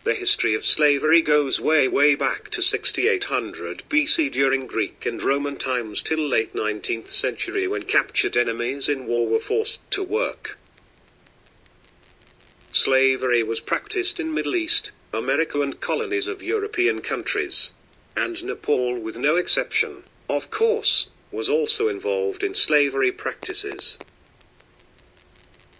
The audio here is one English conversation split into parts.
The history of slavery goes way back to 6800 BC during Greek and Roman times till late 19th century when captured enemies in war were forced to work. Slavery was practiced in Middle East, America and colonies of European countries. And Nepal, with no exception, of course, was also involved in slavery practices.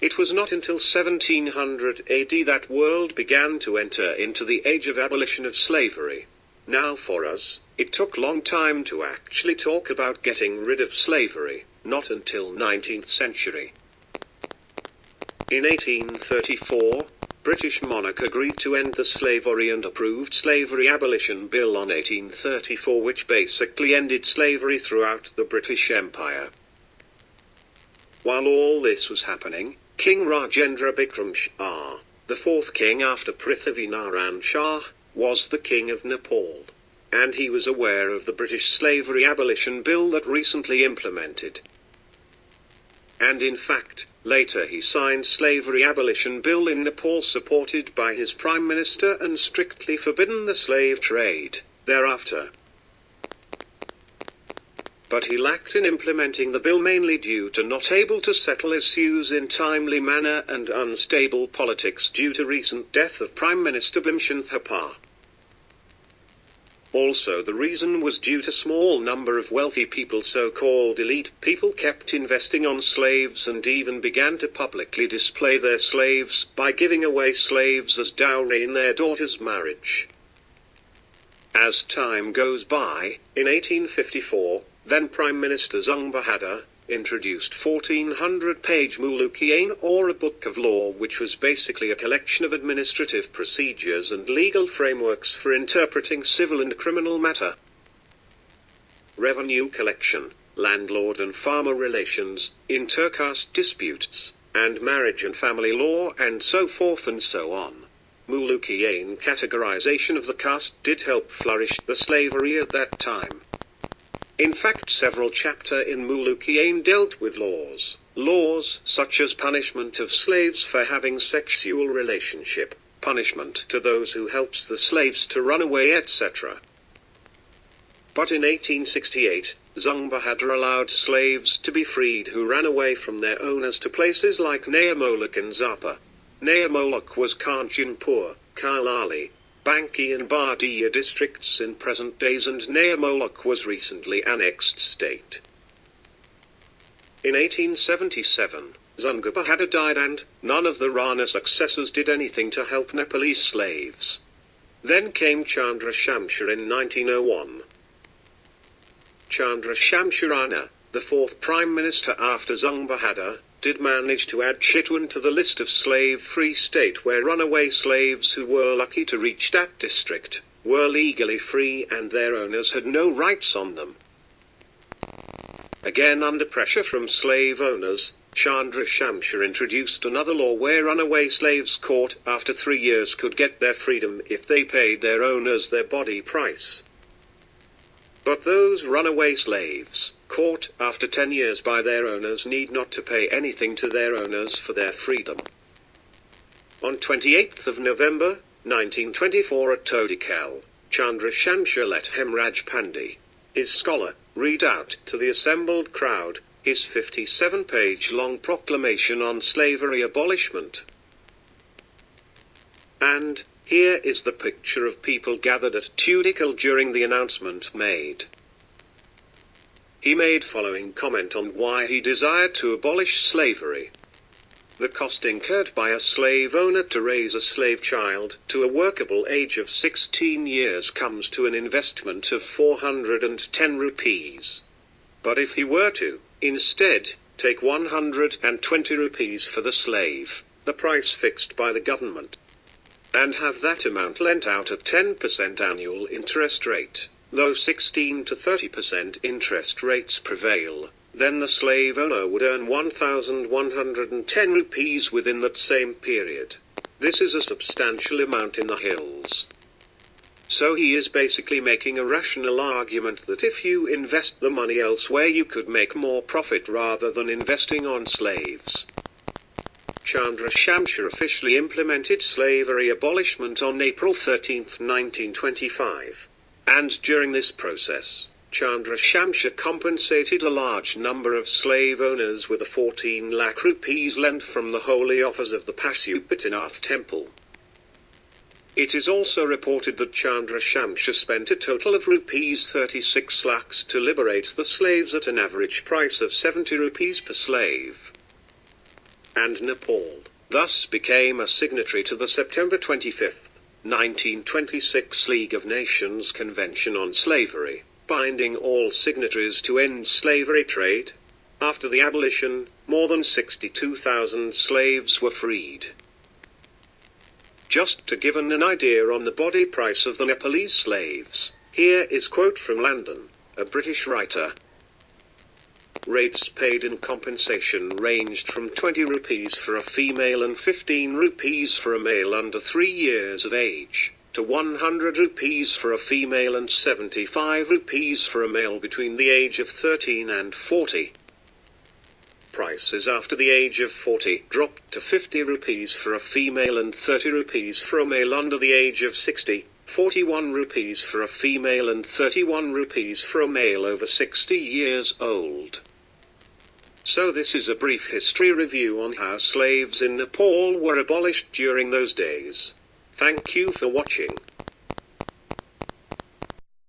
It was not until 1700 AD that world began to enter into the age of abolition of slavery. Now for us, it took long time to actually talk about getting rid of slavery, not until 19th century. In 1834, British monarch agreed to end the slavery and approved Slavery Abolition Bill on 1834, which basically ended slavery throughout the British Empire. While all this was happening, King Rajendra Bikram Shah, the fourth king after Prithvi Naran Shah, was the king of Nepal, and he was aware of the British Slavery Abolition Bill that recently implemented. And in fact, later he signed Slavery Abolition Bill in Nepal supported by his Prime Minister and strictly forbidden the slave trade thereafter. But he lacked in implementing the bill mainly due to not able to settle issues in timely manner and unstable politics due to recent death of Prime Minister Bhimchand Thapa. Also the reason was due to small number of wealthy people, so-called elite people, kept investing on slaves and even began to publicly display their slaves by giving away slaves as dowry in their daughter's marriage. As time goes by, in 1854, then Prime Minister Zung Bahadur introduced 1400-page Mulukian, or a book of law, which was basically a collection of administrative procedures and legal frameworks for interpreting civil and criminal matter, revenue collection, landlord and farmer relations, intercaste disputes, and marriage and family law, and so forth and so on. Mulukian categorization of the caste did help flourish the slavery at that time. In fact, several chapters in Mulukian dealt with laws such as punishment of slaves for having sexual relationship, punishment to those who helps the slaves to run away, etc. But in 1868, Zung Bahadur allowed slaves to be freed who ran away from their owners to places like Naya Molak and Zappa. Naya Molak was Kanchanpur, Kailali, Banki and Bardia districts in present days, and Naya Molak was recently annexed state. In 1877, Zung Bahadur died and none of the Rana successors did anything to help Nepalese slaves. Then came Chandra Shamshir in 1901. Chandra Shamshir Rana, the fourth Prime Minister after Zung Bahadur, did manage to add Chitwan to the list of slave-free state where runaway slaves who were lucky to reach that district were legally free and their owners had no rights on them. Again under pressure from slave owners, Chandra Shamshir introduced another law where runaway slaves caught after 3 years could get their freedom if they paid their owners their body price. But those runaway slaves, caught after 10 years by their owners, need not to pay anything to their owners for their freedom. On 28th of November, 1924 at Todikal, Chandra Shamshir let Hemraj Pandey, his scholar, read out to the assembled crowd his 57-page-long proclamation on slavery abolishment. And here is the picture of people gathered at Todikal during the announcement made. He made following comment on why he desired to abolish slavery. The cost incurred by a slave owner to raise a slave child to a workable age of 16 years comes to an investment of 410 rupees. But if he were to, instead, take 120 rupees for the slave, the price fixed by the government, and have that amount lent out at 10% annual interest rate, though 16 to 30% interest rates prevail, then the slave owner would earn 1,110 rupees within that same period. This is a substantial amount in the hills. So he is basically making a rational argument that if you invest the money elsewhere you could make more profit rather than investing on slaves. Chandra Shamsha officially implemented slavery abolishment on April 13, 1925. And during this process, Chandra Shamsha compensated a large number of slave owners with a 14 lakh rupees lent from the holy offers of the Pashupatinath temple. It is also reported that Chandra Shamsha spent a total of rupees 36 lakhs to liberate the slaves at an average price of 70 rupees per slave. And Nepal thus became a signatory to the September 25, 1926 League of Nations Convention on Slavery, binding all signatories to end slavery trade. After the abolition, more than 62,000 slaves were freed. Just to give an idea on the body price of the Nepalese slaves, here is quote from Landon, a British writer. Rates paid in compensation ranged from 20 rupees for a female and 15 rupees for a male under 3 years of age, to 100 rupees for a female and 75 rupees for a male between the age of 13 and 40. Prices after the age of 40 dropped to 50 rupees for a female and 30 rupees for a male under the age of 60, 41 rupees for a female and 31 rupees for a male over 60 years old. So this is a brief history review on how slaves in Nepal were abolished during those days. Thank you for watching.